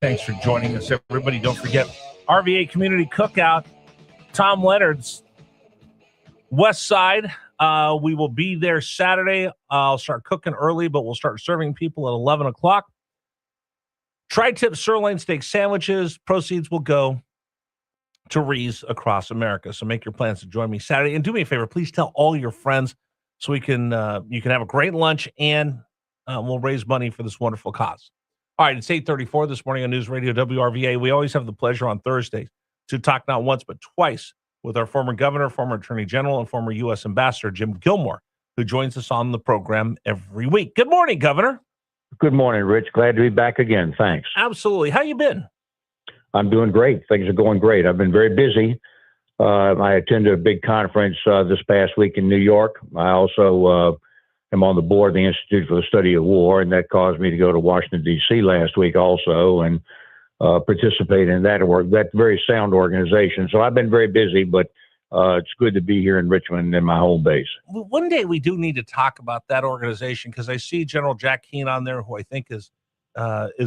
Thanks for joining us, everybody. Don't forget RVA Community Cookout, Tom Leonard's West Side. We will be there Saturday. I'll start cooking early, but we'll start serving people at 11 o'clock. Tri-tip sirloin steak sandwiches. Proceeds will go to Rees across America. So make your plans to join me Saturday. And do me a favor, please tell all your friends so you can have a great lunch and we'll raise money for this wonderful cause. All right, it's 8:34 this morning on News Radio WRVA. We always have the pleasure on Thursdays to talk not once but twice with our former governor, former attorney general, and former U.S. ambassador, Jim Gilmore, who joins us on the program every week. Good morning, Governor. Good morning, Rich. Glad to be back again. Thanks. Absolutely. How you been? I'm doing great. Things are going great. I've been very busy. I attended a big conference this past week in New York. I also am on the board of the Institute for the Study of War, and that caused me to go to Washington, D.C. last week also and participate in that very sound organization. So I've been very busy, but it's good to be here in Richmond in my home base. One day we do need to talk about that organization because I see General Jack Keane on there, who I think is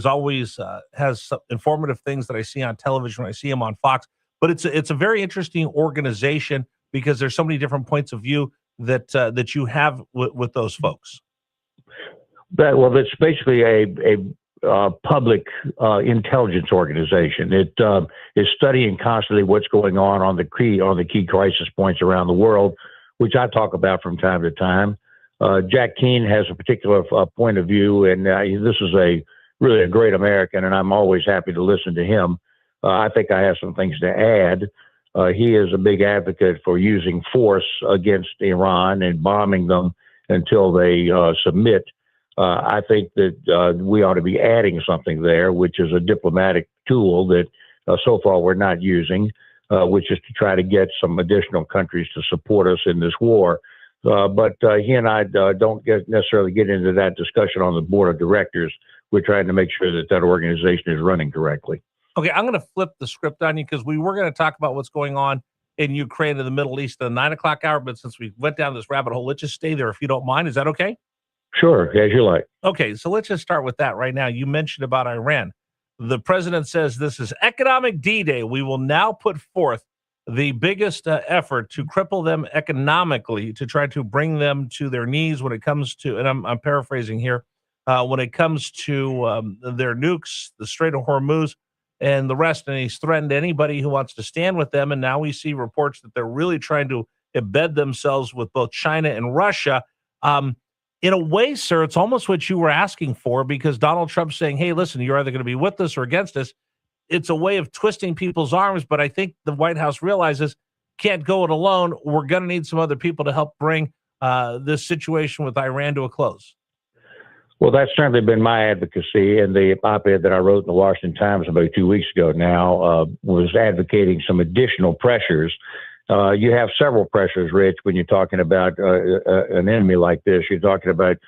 always has some informative things that I see on television when I see him on Fox. But it's a very interesting organization because there's so many different points of view that you have with those folks. That's basically a public intelligence organization. It is studying constantly what's going on the key crisis points around the world, which I talk about from time to time. Jack Keane has a particular point of view, and this is really a great American, and I'm always happy to listen to him. I think I have some things to add. He is a big advocate for using force against Iran and bombing them until they submit. I think that we ought to be adding something there, which is a diplomatic tool that so far we're not using, which is to try to get some additional countries to support us in this war. But he and I don't necessarily get into that discussion on the board of directors. We're trying to make sure that organization is running correctly. Okay, I'm going to flip the script on you because we were going to talk about what's going on in Ukraine and the Middle East at the 9 o'clock hour, but since we went down this rabbit hole, let's just stay there if you don't mind. Is that okay? Sure, as you like. Okay, so let's just start with that right now. You mentioned about Iran. The president says this is economic D-Day. We will now put forth the biggest effort to cripple them economically, to try to bring them to their knees when it comes to, and I'm paraphrasing here, when it comes to their nukes, the Strait of Hormuz, and the rest. And he's threatened anybody who wants to stand with them. And now we see reports that they're really trying to embed themselves with both China and Russia. In a way, sir, it's almost what you were asking for, because Donald Trump's saying, hey, listen, you're either going to be with us or against us. It's a way of twisting people's arms. But I think the White House realizes can't go it alone. We're going to need some other people to help bring this situation with Iran to a close. Well, that's certainly been my advocacy, and the op-ed that I wrote in the Washington Times about 2 weeks ago now was advocating some additional pressures. You have several pressures, Rich, when you're talking about an enemy like this. You're talking about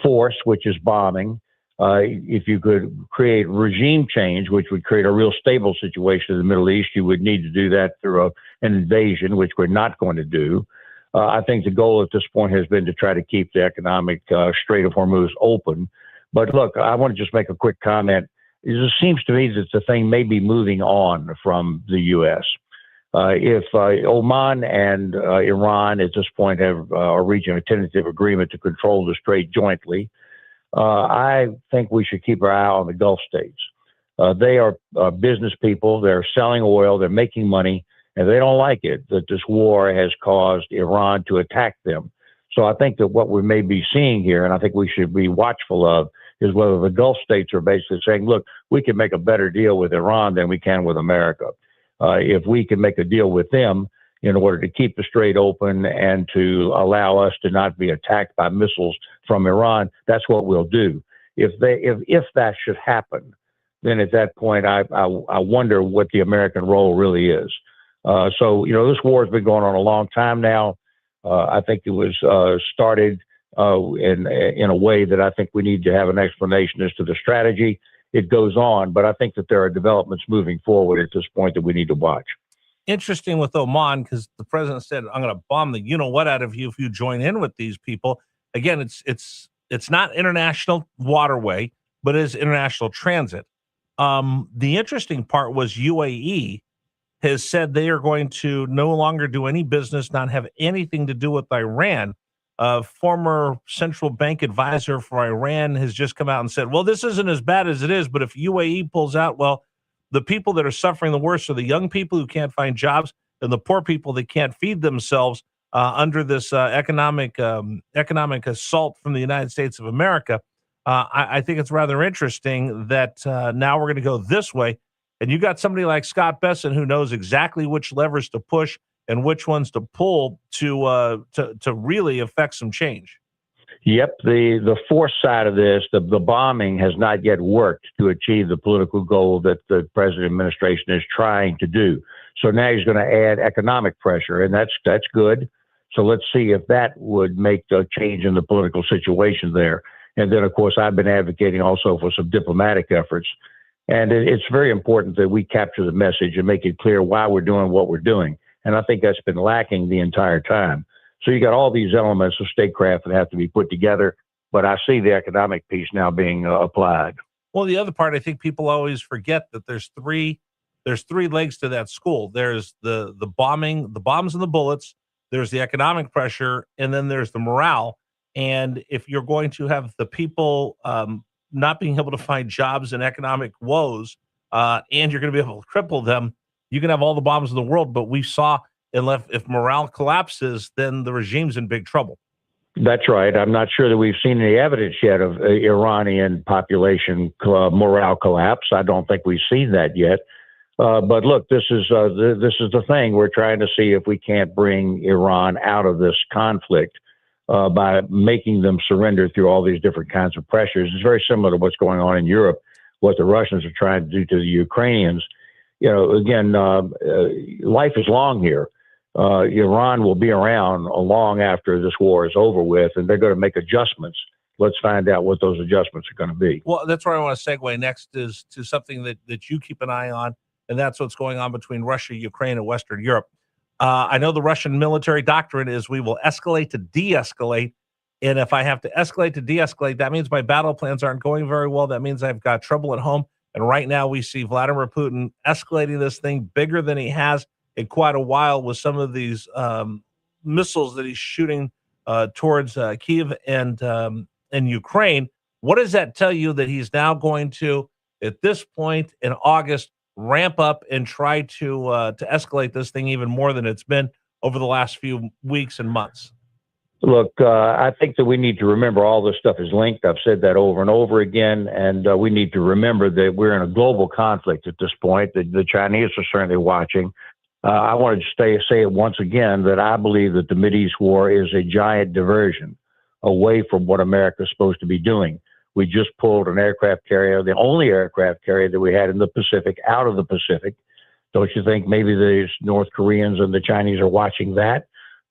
force, which is bombing. If you could create regime change, which would create a real stable situation in the Middle East, you would need to do that through an invasion, which we're not going to do. I think the goal at this point has been to try to keep the economic Strait of Hormuz open. But look, I want to just make a quick comment. It seems to me that the thing may be moving on from the U.S. If Oman and Iran at this point are reaching a tentative agreement to control the strait jointly, I think we should keep our eye on the Gulf states. They are business people. They're selling oil. They're making money. And they don't like it that this war has caused Iran to attack them. So I think that what we may be seeing here, and I think we should be watchful of, is whether the Gulf states are basically saying, look, we can make a better deal with Iran than we can with America. If we can make a deal with them in order to keep the strait open and to allow us to not be attacked by missiles from Iran, that's what we'll do. If that should happen, then at that point, I wonder what the American role really is. So, this war has been going on a long time now. I think it was started in a way that I think we need to have an explanation as to the strategy. It goes on, but I think that there are developments moving forward at this point that we need to watch. Interesting with Oman, because the president said, I'm going to bomb the you-know-what out of you if you join in with these people. Again, it's not international waterway, but it is international transit. The interesting part was UAE has said they are going to no longer do any business, not have anything to do with Iran. A former central bank advisor for Iran has just come out and said, well, this isn't as bad as it is, but if UAE pulls out, well, the people that are suffering the worst are the young people who can't find jobs and the poor people that can't feed themselves under this economic assault from the United States of America. I think it's rather interesting that now we're going to go this way. And you got somebody like Scott Besson who knows exactly which levers to push and which ones to pull to really affect some change. Yep, the force side of this, the bombing has not yet worked to achieve the political goal that the president administration is trying to do. So now he's going to add economic pressure, and that's good. So let's see if that would make a change in the political situation there. And then, of course, I've been advocating also for some diplomatic efforts. And it's very important that we capture the message and make it clear why we're doing what we're doing. And I think that's been lacking the entire time. So you got all these elements of statecraft that have to be put together. But I see the economic piece now being applied. Well, the other part, I think people always forget that there's three legs to that school. There's the bombing, the bombs and the bullets. There's the economic pressure, and then there's the morale. And if you're going to have the people not being able to find jobs and economic woes, and you're going to be able to cripple them, you can have all the bombs in the world. But we saw if morale collapses, then the regime's in big trouble. That's right. I'm not sure that we've seen any evidence yet of Iranian population morale collapse. I don't think we've seen that yet. But look, this is the thing. We're trying to see if we can't bring Iran out of this conflict by making them surrender through all these different kinds of pressures. It's very similar to what's going on in Europe, what the Russians are trying to do to the Ukrainians. You know, again, life is long here. Iran will be around long after this war is over with, and they're going to make adjustments. Let's find out what those adjustments are going to be. Well, that's where I want to segue next is to something that you keep an eye on, and that's what's going on between Russia, Ukraine, and Western Europe. I know the Russian military doctrine is we will escalate to de-escalate, and if I have to escalate to de-escalate, that means my battle plans aren't going very well. That means I've got trouble at home, and right now we see Vladimir Putin escalating this thing bigger than he has in quite a while with some of these missiles that he's shooting towards Kyiv and Ukraine. What does that tell you that he's now going to, at this point in August, ramp up and try to escalate this thing even more than it's been over the last few weeks and months? Look, I think that we need to remember all this stuff is linked. I've said that over and over again, and we need to remember that we're in a global conflict at this point. The Chinese are certainly watching. I wanted to say it once again that I believe that the Mideast war is a giant diversion away from what America is supposed to be doing. We just pulled an aircraft carrier, the only aircraft carrier that we had in the Pacific, out of the Pacific. Don't you think maybe the North Koreans and the Chinese are watching that?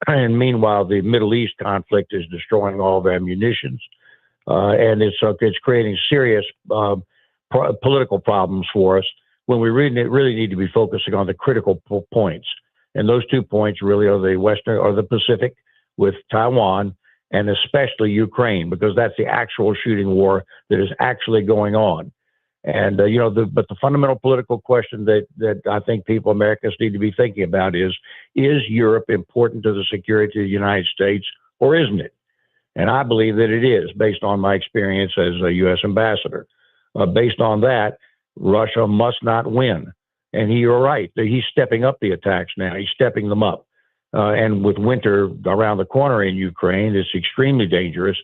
And meanwhile, the Middle East conflict is destroying all of our munitions. And it's creating serious political problems for us when we really need to be focusing on the critical points. And those 2 points really are the Western or the Pacific with Taiwan, and especially Ukraine, because that's the actual shooting war that is actually going on. And, but the fundamental political question that I think Americans need to be thinking about is Europe important to the security of the United States, or isn't it? And I believe that it is, based on my experience as a U.S. ambassador. Based on that, Russia must not win. And you're right, he's stepping up the attacks now. He's stepping them up. And with winter around the corner in Ukraine, it's extremely dangerous.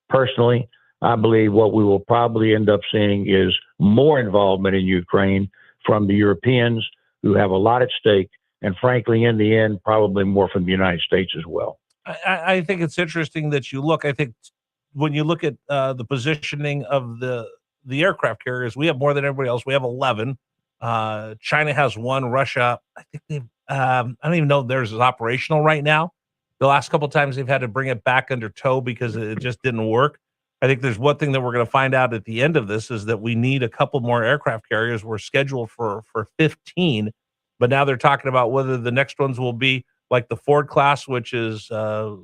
Personally, I believe what we will probably end up seeing is more involvement in Ukraine from the Europeans who have a lot at stake. And frankly, in the end, probably more from the United States as well. I think it's interesting that you look. I think when you look at the positioning of the aircraft carriers, we have more than everybody else. We have 11. China has 1. Russia, I think they've. I don't even know if theirs is operational right now. The last couple of times they've had to bring it back under tow because it just didn't work. I think there's one thing that we're going to find out at the end of this is that we need a couple more aircraft carriers. We're scheduled for 15, but now they're talking about whether the next ones will be like the Ford class, which is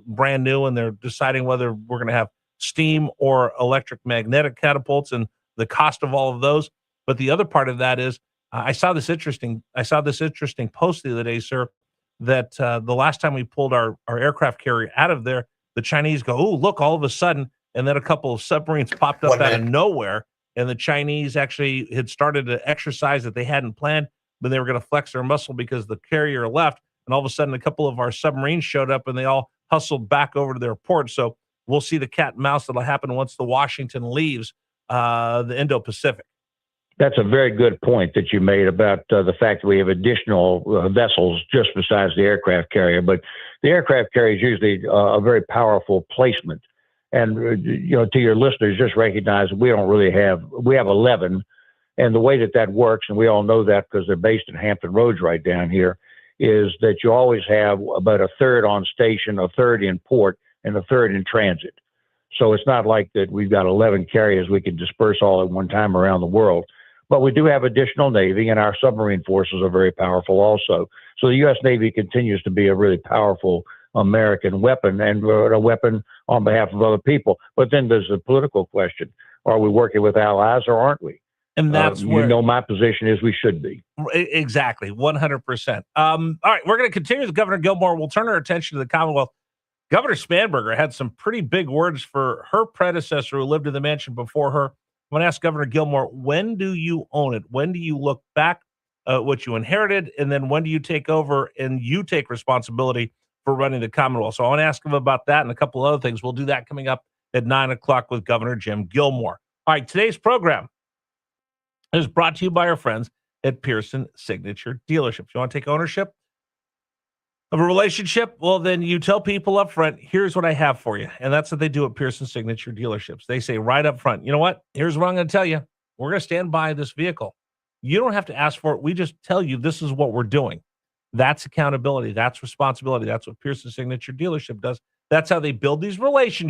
brand new, and they're deciding whether we're going to have steam or electric magnetic catapults and the cost of all of those. But the other part of that is I saw this interesting post the other day, sir, that the last time we pulled our aircraft carrier out of there, the Chinese go, oh, look, all of a sudden, and then a couple of submarines popped up out of nowhere, and the Chinese actually had started an exercise that they hadn't planned, but they were going to flex their muscle because the carrier left, and all of a sudden a couple of our submarines showed up, and they all hustled back over to their port. So we'll see the cat and mouse that'll happen once the Washington leaves the Indo-Pacific. That's a very good point that you made about the fact that we have additional vessels just besides the aircraft carrier. But the aircraft carrier is usually a very powerful placement. And, to your listeners, just recognize we have 11. And the way that works, and we all know that because they're based in Hampton Roads right down here, is that you always have about a third on station, a third in port, and a third in transit. So it's not like that we've got 11 carriers we can disperse all at one time around the world. But we do have additional Navy, and our submarine forces are very powerful also. So the U.S. Navy continues to be a really powerful American weapon, and a weapon on behalf of other people. But then there's the political question. Are we working with allies or aren't we? And that's where my position is we should be. Exactly, 100%. All right, we're going to continue with Governor Gilmore. We'll turn our attention to the Commonwealth. Governor Spanberger had some pretty big words for her predecessor who lived in the mansion before her. I'm going to ask Governor Gilmore, when do you own it? When do you look back at what you inherited? And then when do you take over and you take responsibility for running the Commonwealth? So I want to ask him about that and a couple of other things. We'll do that coming up at 9 o'clock with Governor Jim Gilmore. All right, today's program is brought to you by our friends at Pearson Signature Dealerships. You want to take ownership of a relationship? Well, then you tell people up front, here's what I have for you. And that's what they do at Pearson Signature Dealerships. They say right up front, you know what? Here's what I'm going to tell you. We're going to stand by this vehicle. You don't have to ask for it. We just tell you this is what we're doing. That's accountability. That's responsibility. That's what Pearson Signature Dealership does. That's how they build these relationships.